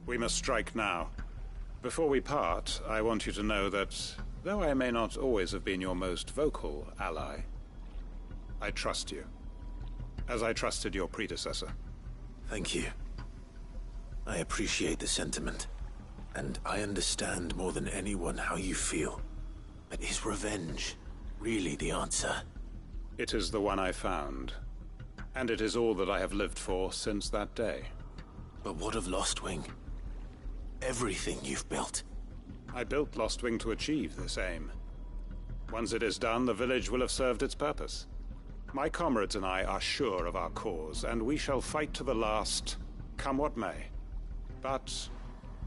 We must strike now. Before we part, I want you to know that, though I may not always have been your most vocal ally, I trust you, as I trusted your predecessor. Thank you. I appreciate the sentiment, and I understand more than anyone how you feel. But is revenge really the answer? It is the one I found, and it is all that I have lived for since that day. But what of Lostwing? Everything you've built. I built Lostwing to achieve this aim. Once it is done, the village will have served its purpose. My comrades and I are sure of our cause, and we shall fight to the last, come what may. But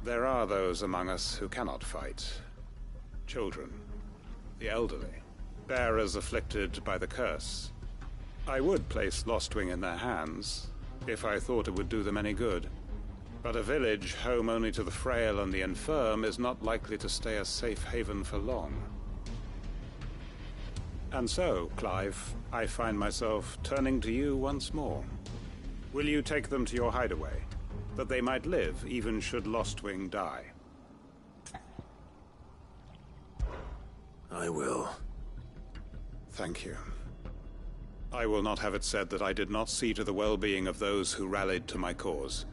there are those among us who cannot fight. Children. The elderly, bearers afflicted by the curse. I would place Lostwing in their hands, if I thought it would do them any good. But a village home only to the frail and the infirm is not likely to stay a safe haven for long. And so, Clive, I find myself turning to you once more. Will you take them to your hideaway, that they might live even should Lostwing die? I will. Thank you. I will not have it said that I did not see to the well-being of those who rallied to my cause.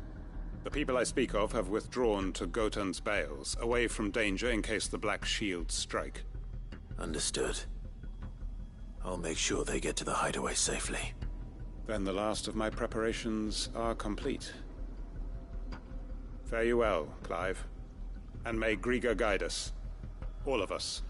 The people I speak of have withdrawn to Gotan's Bales, away from danger in case the Black Shields strike. Understood. I'll make sure they get to the hideaway safely. Then the last of my preparations are complete. Fare you well, Clive. And may Griga guide us. All of us.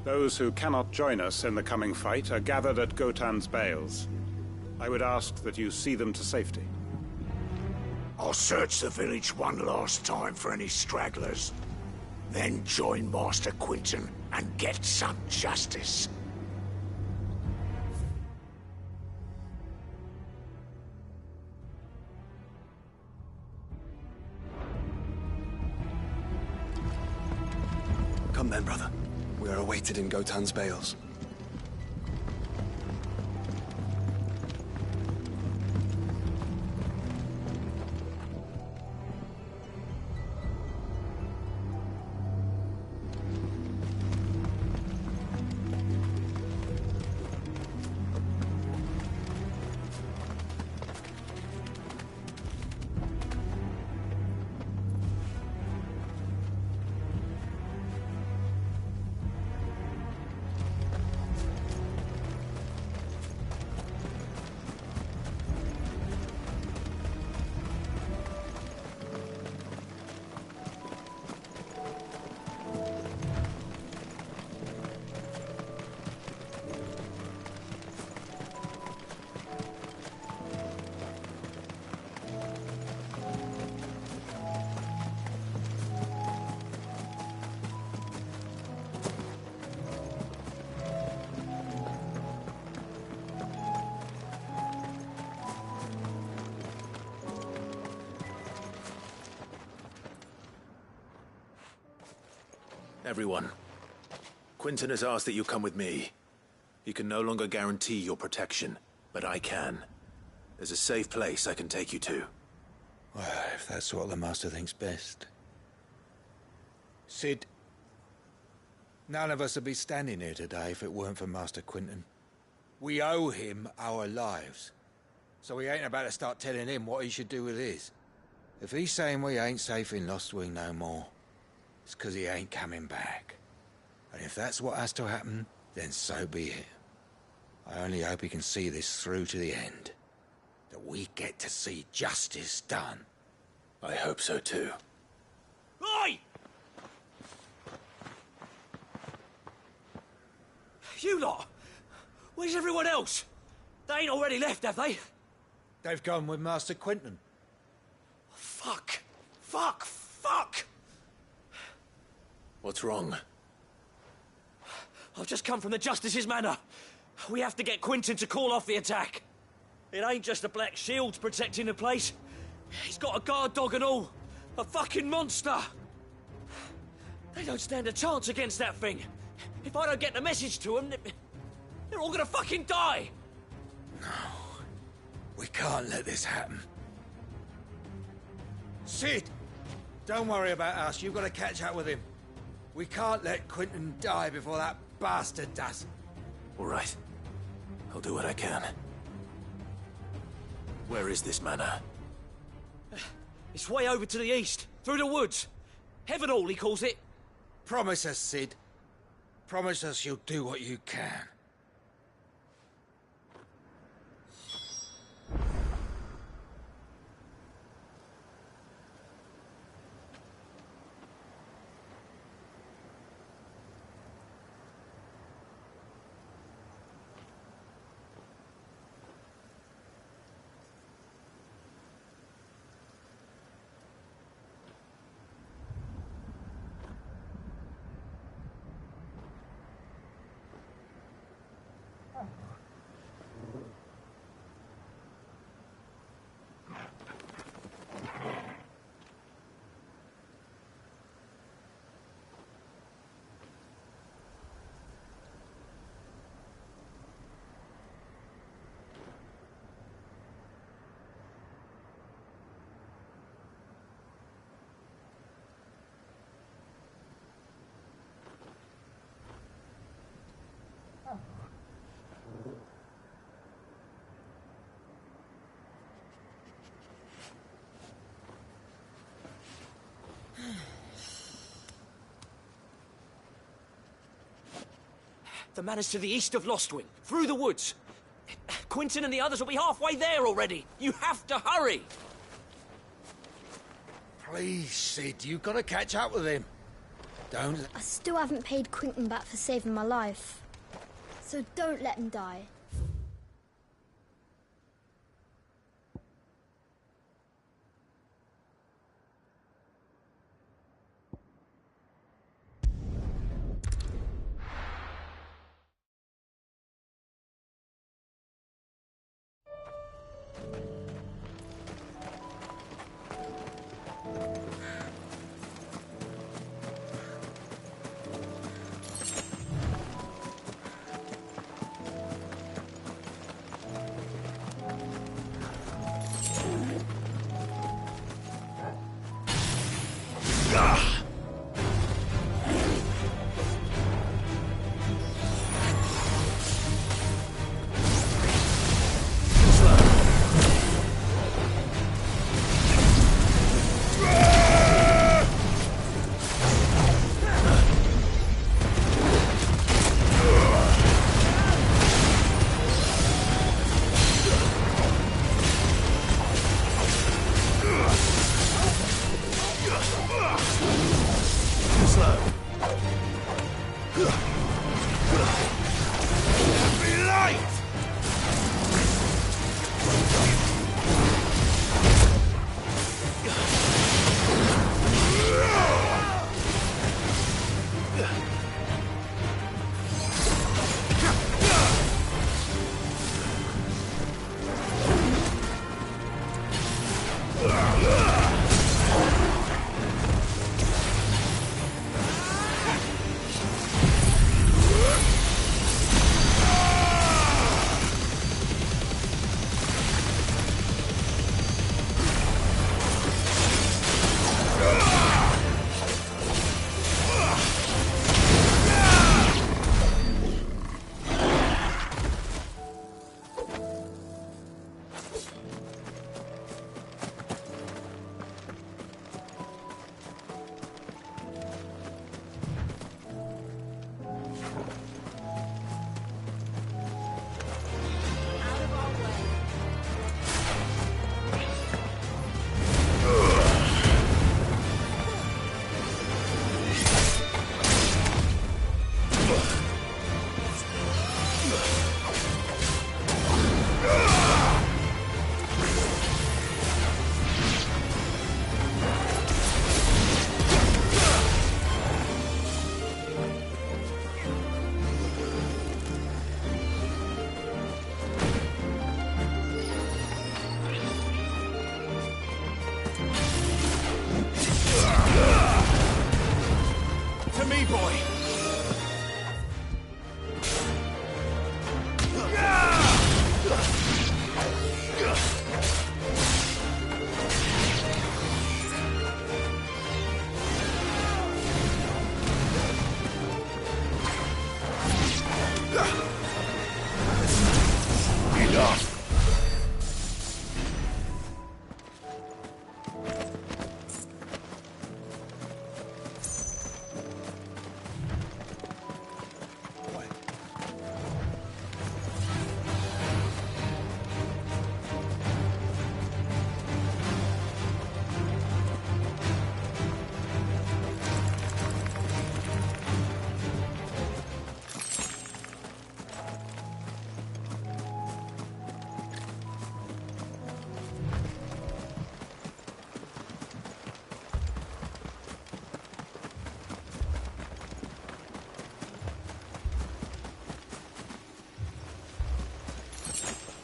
Those who cannot join us in the coming fight are gathered at Gotan's Bales. I would ask that you see them to safety. I'll search the village one last time for any stragglers. Then join Master Quinton and get some justice. Come then, brother. We are awaited in Gotan's Bales. Everyone, Quinton has asked that you come with me. He can no longer guarantee your protection, but I can. There's a safe place I can take you to. Well, if that's what the Master thinks best. Cid, none of us would be standing here today if it weren't for Master Quinton. We owe him our lives. So we ain't about to start telling him what he should do with his. If he's saying we ain't safe in Lostwing no more, it's 'cause he ain't coming back. And if that's what has to happen, then so be it. I only hope he can see this through to the end. That we get to see justice done. I hope so too. Oi! You lot! Where's everyone else? They ain't already left, have they? They've gone with Master Quinton. Fuck! Fuck! Fuck! What's wrong? I've just come from the Justice's manor. We have to get Quinton to call off the attack. It ain't just the Black Shields protecting the place. He's got a guard dog and all. A fucking monster. They don't stand a chance against that thing. If I don't get the message to them, they're all gonna fucking die. No. We can't let this happen. Cid! Don't worry about us. You've got to catch up with him. We can't let Quinton die before that bastard does. All right. I'll do what I can. Where is this manor? It's way over to the east, through the woods. Heaven Hall, he calls it. Promise us, Cid. Promise us you'll do what you can. The manor's to the east of Lostwing, through the woods. Quinton and the others will be halfway there already. You have to hurry. Please, Cid, you've got to catch up with him. Don't... I still haven't paid Quinton back for saving my life. So don't let him die.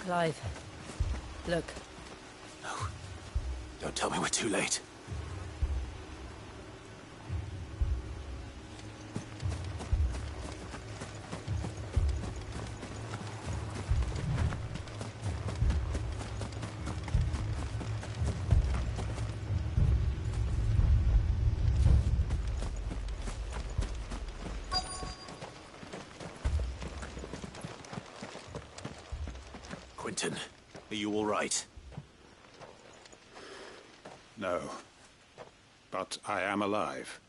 Clive, look. No. Don't tell me we're too late. Quentin, are you all right? No. But I am alive.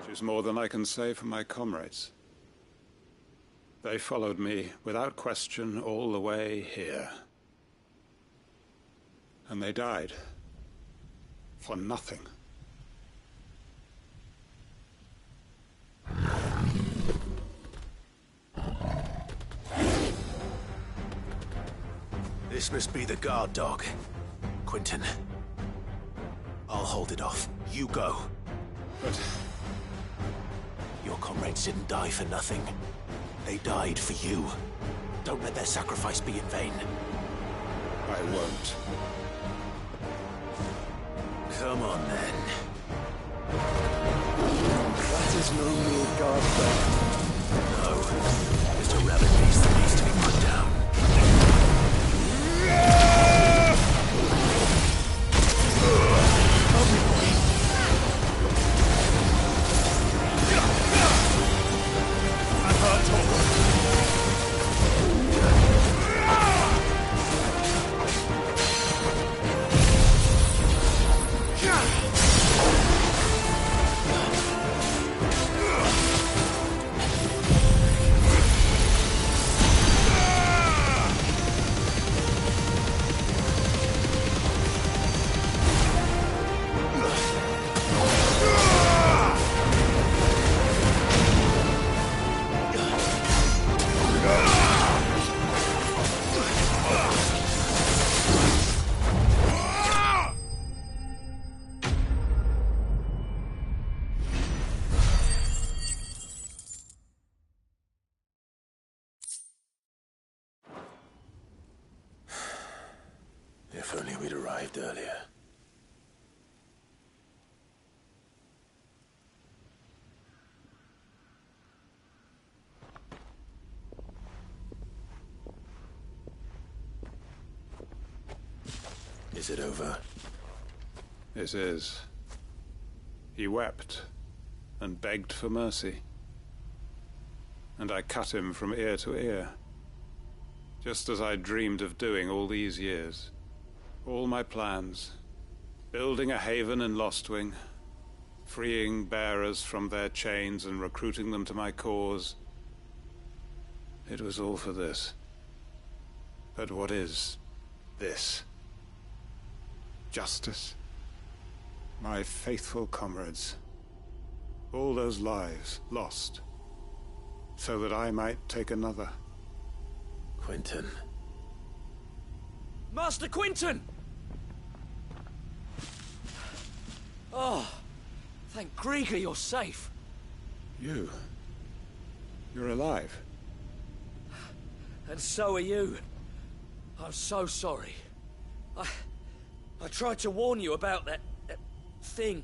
Which is more than I can say for my comrades. They followed me without question all the way here. And they died. For nothing. This must be the guard dog. Quentin. I'll hold it off. You go. But... your comrades didn't die for nothing. They died for you. Don't let their sacrifice be in vain. I won't. Come on, then. That is no mere guard dog. No. Just a rabid beast that needs to be put down. If only we'd arrived earlier. Is it over? It is. He wept and begged for mercy. And I cut him from ear to ear. Just as I dreamed of doing all these years. All my plans. Building a haven in Lostwing. Freeing bearers from their chains and recruiting them to my cause. It was all for this. But what is this? Justice? My faithful comrades. All those lives lost. So that I might take another. Quentin. Master Quentin! Oh, thank Grieger you're safe. You're alive. And so are you. I'm so sorry. I tried to warn you about that thing.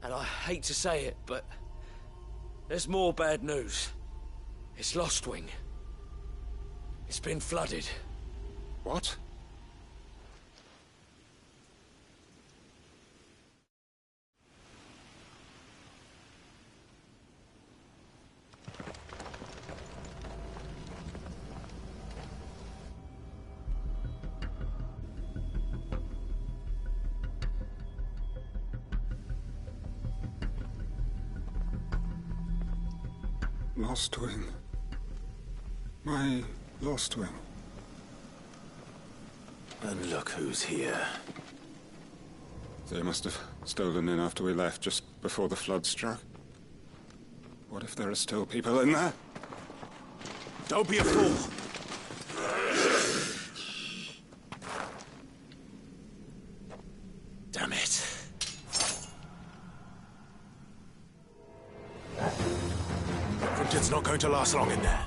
And I hate to say it, but there's more bad news. It's Lostwing. It's been flooded. What? Lostwing. My Lostwing. And look who's here. They must have stolen in after we left, just before the flood struck. What if there are still people in there? Don't be a fool! Damn it. Quentin's not going to last long in there.